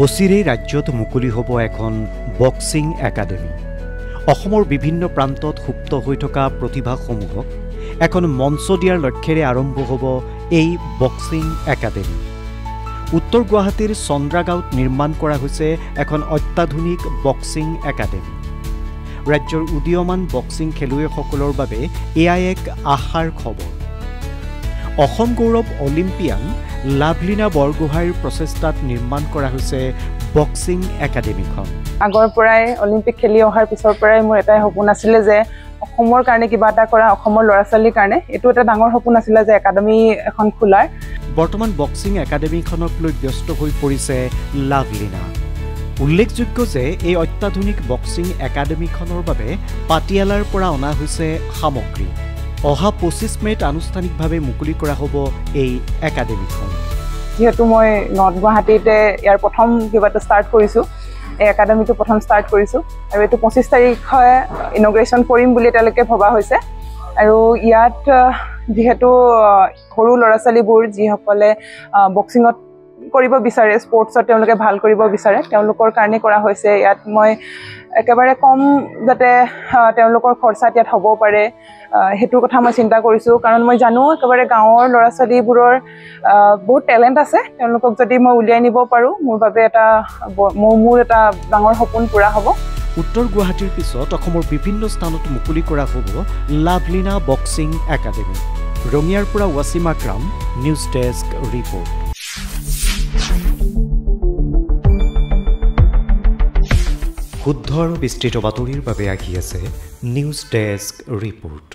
অচিৰেই ৰাজ্যত মুকলি হ'ব এখন বক্সিং একাডেমি। অসমৰ বিভিন্ন প্ৰান্তত সুপ্ত হৈ থকা প্ৰতিভাসমূহক এখন মঞ্চ দিয়াৰ লক্ষ্যৰে আৰম্ভ হ'ব এই বক্সিং একাডেমি। উত্তৰ গুৱাহাটীৰ চন্দ্ৰাগাঁৱত নিৰ্মাণ কৰা হৈছে এখন অত্যাধুনিক বক্সিং একাডেমি। ৰাজ্যৰ উদীয়মান বক্সিং খেলুৱৈসকলৰ বাবে এয়া এক আশাৰ খবৰ। অসম গৌৰৱ অলিম্পিয়ান লাভলীনা বৰগোহাঁইৰ প্ৰচেষ্টাত নিৰ্মাণ কৰা হৈছে বক্সিং একাডেমিখন। আগৰ পৰাই অলিম্পিক খেলি অহাৰ পিছৰ পৰাই মোৰ এটাই সপোন আছিলে যে অসমৰ কাৰণে কিবা এটা কৰা, অসমৰ ল'ৰা ছোৱালীৰ কাৰণে। এইটো এটা ডাঙৰ সপোন আছিলে যে একাডেমি এখন খোলাৰ। বৰ্তমান বক্সিং একাডেমিখনক লৈ ব্যস্ত হৈ পৰিছে লাভলীনা। উল্লেখযোগ্য যে এই অত্যাধুনিক বক্সিং একাডেমিখনৰ বাবে পাটিয়ালাৰ পৰা অনা হৈছে সামগ্ৰী। অহা 25 মে'ত আনুষ্ঠানিকভাৱে মুকলি কৰা হ'ব এই একাডেমিখন। যিহেতু মই নৰ্থ গুৱাহাটীতে ইয়াৰ প্ৰথম কিবা এটা ষ্টাৰ্ট কৰিছোঁ, এই একাডেমিটো প্ৰথম ষ্টাৰ্ট কৰিছোঁ আৰু এইটো 25 তাৰিখে ইনগ্ৰেশ্যন কৰিম বুলি এতিয়ালৈকে ভবা হৈছে। আৰু ইয়াত যিহেতু সৰু ল'ৰা ছোৱালীবোৰ যিসকলে বক্সিঙত কৰিব বিচাৰে, স্পৰ্টছত তেওঁলোকে ভাল কৰিব বিচাৰে, তেওঁলোকৰ কাৰণে কৰা হৈছে। ইয়াত মই একেবাৰে কম যাতে তেওঁলোকৰ খৰচাত ইয়াত হ'ব পাৰে সেইটোৰ কথা মই চিন্তা কৰিছোঁ। কাৰণ মই জানো একেবাৰে গাঁৱৰ ল'ৰা ছোৱালীবোৰৰ বহুত টেলেণ্ট আছে, তেওঁলোকক যদি মই উলিয়াই নিব পাৰোঁ মোৰ বাবে মোৰ এটা ডাঙৰ সপোন পূৰা হ'ব। উত্তৰ গুৱাহাটীৰ পিছত অসমৰ বিভিন্ন স্থানত মুকলি কৰা হ'ব লাভলীনা বক্সিং একাডেমি। ৰঙিয়াৰ পৰা ৱাছিম আকৰাম, নিউজ ডেস্ক ৰিপৰ্ট। শুদ্ধ আৰু বিস্তৃত বাতৰিৰ বাবে আহি আছে নিউজ ডেস্ক ৰিপৰ্ট।